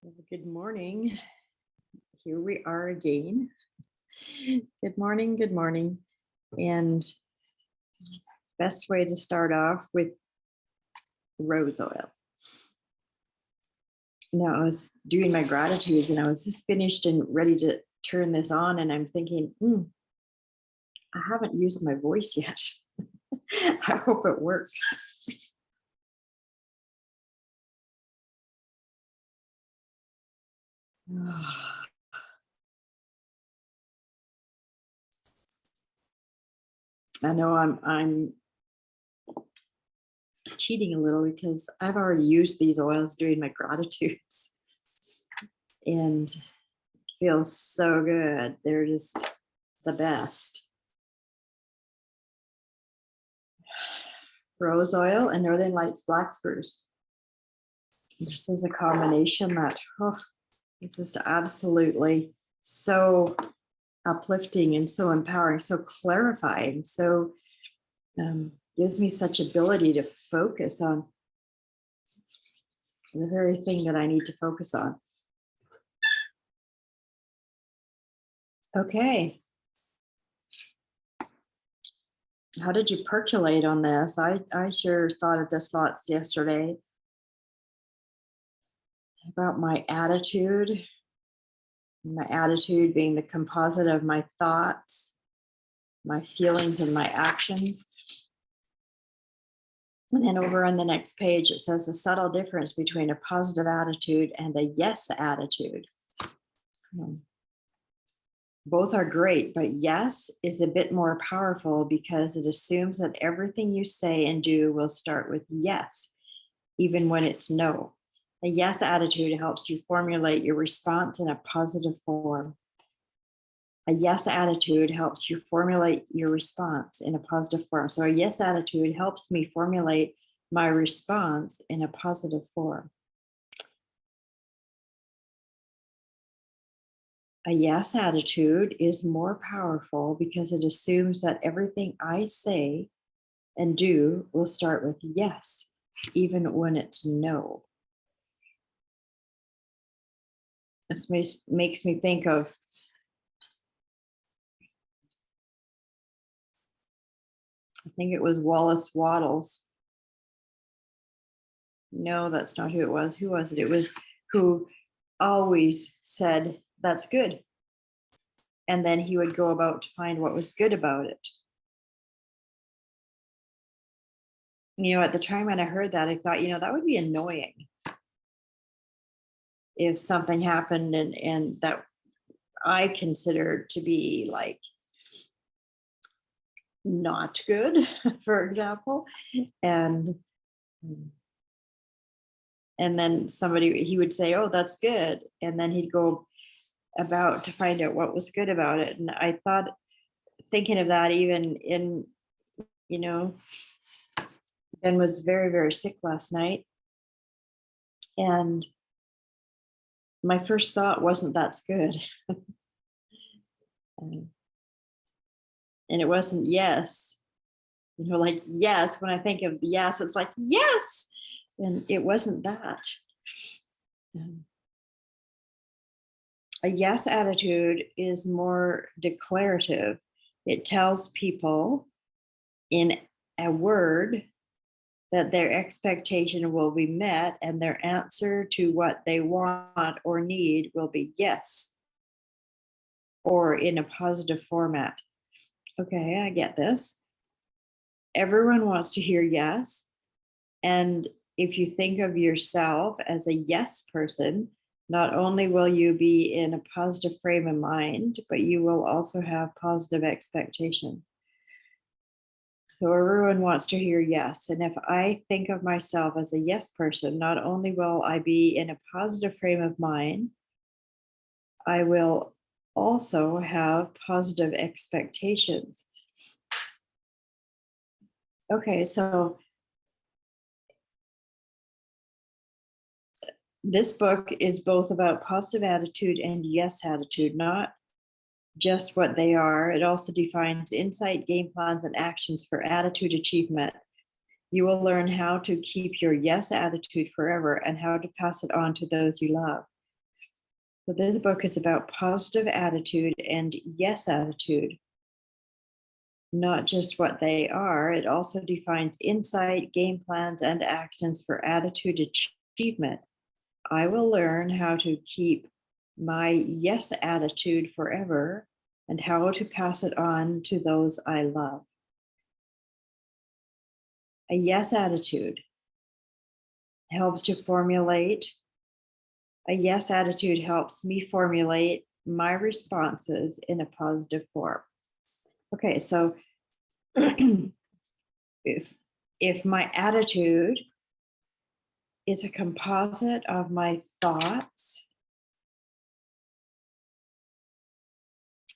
Well, good morning. Here we are again. Good morning, good morning. And best way to start off with rose oil. Now, I was doing my gratitudes and I was just finished and ready to turn this on. And I'm thinking, I haven't used my voice yet. I hope it works. I know I'm cheating a little because I've already used these oils during my gratitudes and it feels so good. They're just the best. Rose oil and Northern Lights black spruce. This is a combination that it's just absolutely so uplifting and so empowering, so clarifying, so gives me such ability to focus on the very thing that I need to focus on. Okay. How did you percolate on this? I sure thought of this lots yesterday about my attitude being the composite of my thoughts, my feelings, and my actions. And then over on the next page, it says the subtle difference between a positive attitude and a yes attitude. Both are great, but yes is a bit more powerful because it assumes that everything you say and do will start with yes, even when it's no. A yes attitude helps you formulate your response in a positive form. A yes attitude helps you formulate your response in a positive form. So a yes attitude helps me formulate my response in a positive form. A yes attitude is more powerful because it assumes that everything I say and do will start with yes, even when it's no. This makes me think of I think it was Wallace Wattles. No, that's not who it was. Who was it? It was who always said, that's good. And then he would go about to find what was good about it. At the time when I heard that, I thought, that would be annoying if something happened and that I considered to be like not good, for example. And then he would say, oh, that's good. And then he'd go about to find out what was good about it. And I thought, thinking of that, even in, Ben was very, very sick last night. And my first thought wasn't that's good. And it wasn't yes. Like yes, when I think of yes, it's like yes. And it wasn't that. A yes attitude is more declarative. It tells people in a word that their expectation will be met and their answer to what they want or need will be yes, or in a positive format. Okay, I get this. Everyone wants to hear yes. And if you think of yourself as a yes person, not only will you be in a positive frame of mind, but you will also have positive expectation. So everyone wants to hear yes. And if I think of myself as a yes person, not only will I be in a positive frame of mind, I will also have positive expectations. Okay, so this book is both about positive attitude and yes attitude, not just what they are. It also defines insight, game plans, and actions for attitude achievement. You will learn how to keep your yes attitude forever and how to pass it on to those you love. So this book is about positive attitude and yes attitude, not just what they are. It also defines insight, game plans, and actions for attitude achievement. I will learn how to keep my yes attitude forever and how to pass it on to those I love. A yes attitude helps to formulate. A yes attitude helps me formulate my responses in a positive form. Okay, so if my attitude is a composite of my thoughts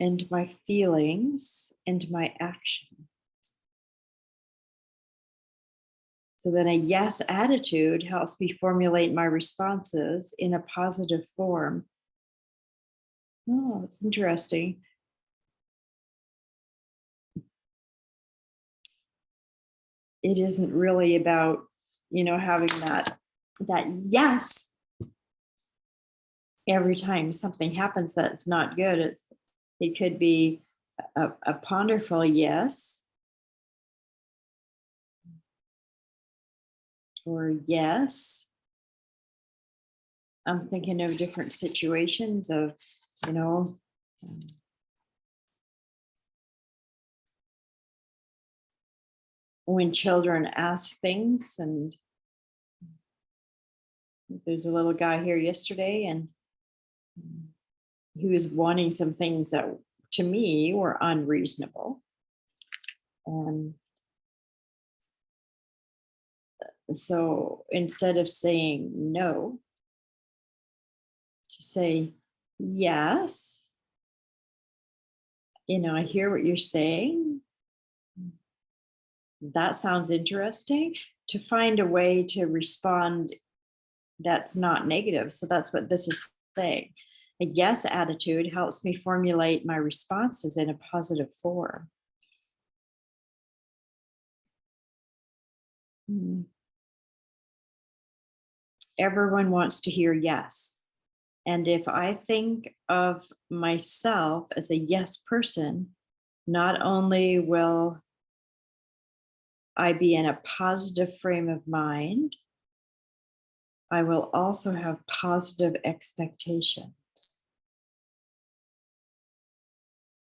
and my feelings and my action. So then a yes attitude helps me formulate my responses in a positive form. Oh, it's interesting. It isn't really about, having that yes every time something happens that's not good. It could be a ponderful yes, or yes. I'm thinking of different situations of, um, when children ask things, and there's a little guy here yesterday, and he was wanting some things that to me were unreasonable. And so instead of saying no, to say yes, I hear what you're saying. That sounds interesting. To find a way to respond that's not negative. So that's what this is saying. A yes attitude helps me formulate my responses in a positive form. Everyone wants to hear yes. And if I think of myself as a yes person, not only will I be in a positive frame of mind, I will also have positive expectations.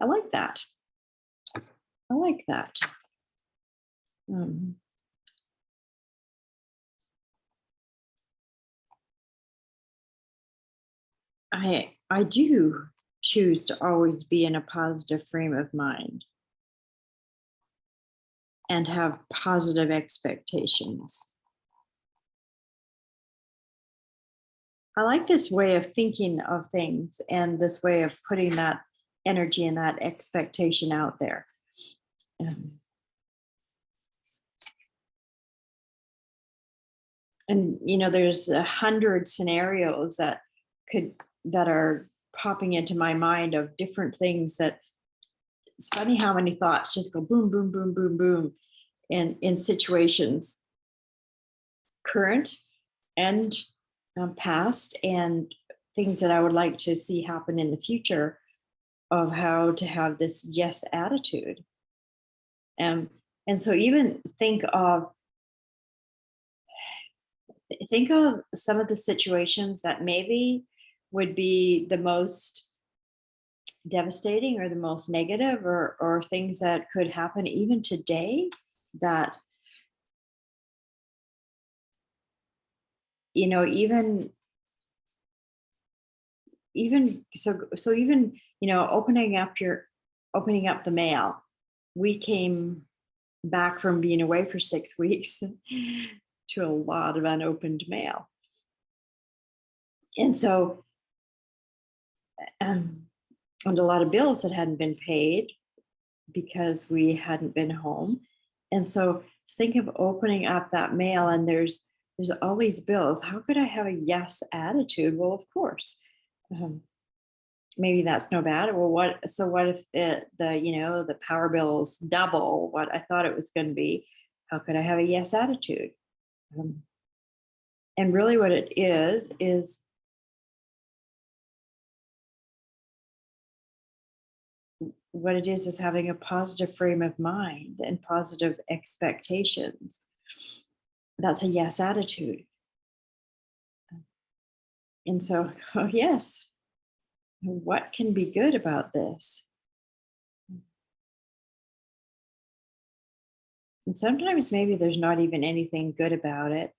I like that. I like that. I do choose to always be in a positive frame of mind and have positive expectations. I like this way of thinking of things and this way of putting that energy and that expectation out there. And there's 100 scenarios that are popping into my mind of different things that it's funny how many thoughts just go boom, boom, boom, boom, boom in situations, current and past, and things that I would like to see happen in the future, of how to have this yes attitude. And so even think of some of the situations that maybe would be the most devastating or the most negative, or things that could happen even today, that even opening up the mail. We came back from being away for 6 weeks to a lot of unopened mail. And so and a lot of bills that hadn't been paid because we hadn't been home. And so think of opening up that mail, and there's all these bills. How could I have a yes attitude? Well, of course. Maybe that's no bad. Well, what if the power bill's double what I thought it was going to be? How could I have a yes attitude? And really what it is what it is having a positive frame of mind and positive expectations. That's a yes attitude. And so, oh, yes, what can be good about this? And sometimes maybe there's not even anything good about it.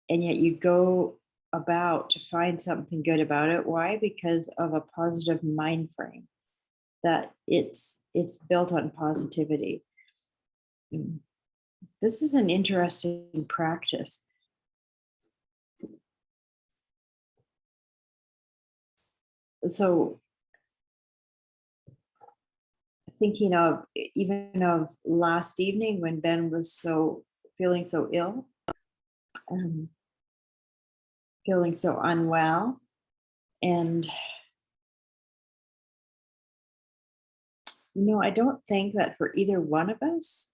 And yet you go about to find something good about it. Why? Because of a positive mind frame that it's built on positivity. Mm. This is an interesting practice. So thinking of even of last evening when Ben was so feeling so ill, um, feeling so unwell, and I don't think that for either one of us,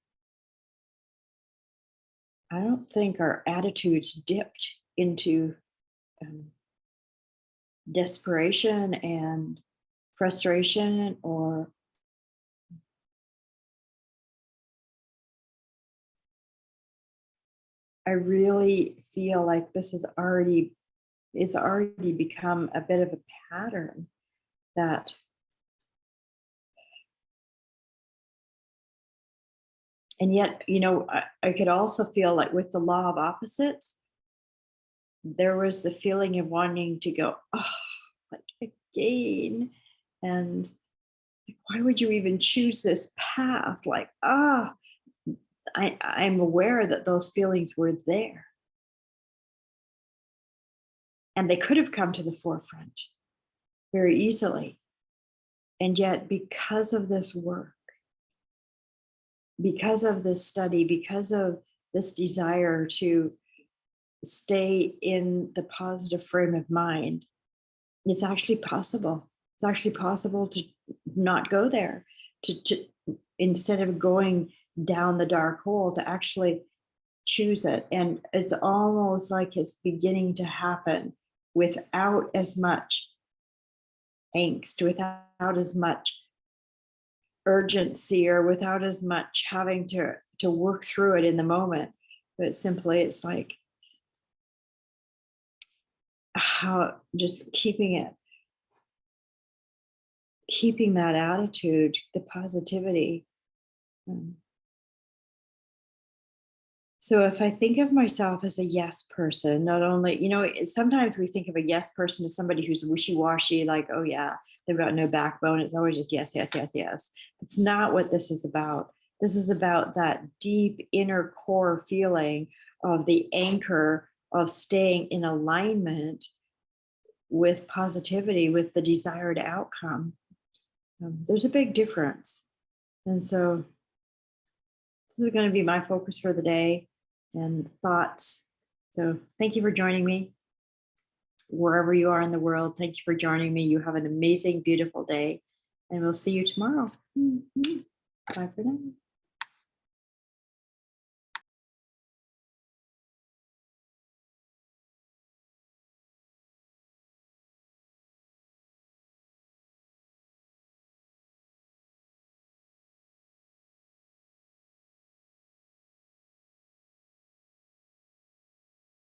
I don't think our attitudes dipped into um, desperation and frustration, or I really feel like this is already become a bit of a pattern that and yet I could also feel like with the law of opposites, there was the feeling of wanting to go, oh, like again, and why would you even choose this path? Like, I'm aware that those feelings were there and they could have come to the forefront very easily. And yet, because of this work, because of this study, because of this desire to stay in the positive frame of mind, it's actually possible. It's actually possible to not go there, to instead of going down the dark hole, to actually choose it. And it's almost like it's beginning to happen without as much angst, without as much urgency, or without as much having to work through it in the moment. But simply it's like how just keeping that attitude, the positivity. um, So if I think of myself as a yes person, not only, sometimes we think of a yes person as somebody who's wishy-washy, like, oh yeah, they've got no backbone. It's always just yes, yes, yes, yes. It's not what this is about. This is about that deep inner core feeling of the anchor of staying in alignment with positivity, with the desired outcome. There's a big difference. And so this is going to be my focus for the day and thoughts. So thank you for joining me wherever you are in the world. Thank you for joining me. You have an amazing, beautiful day, and we'll see you tomorrow. Bye for now.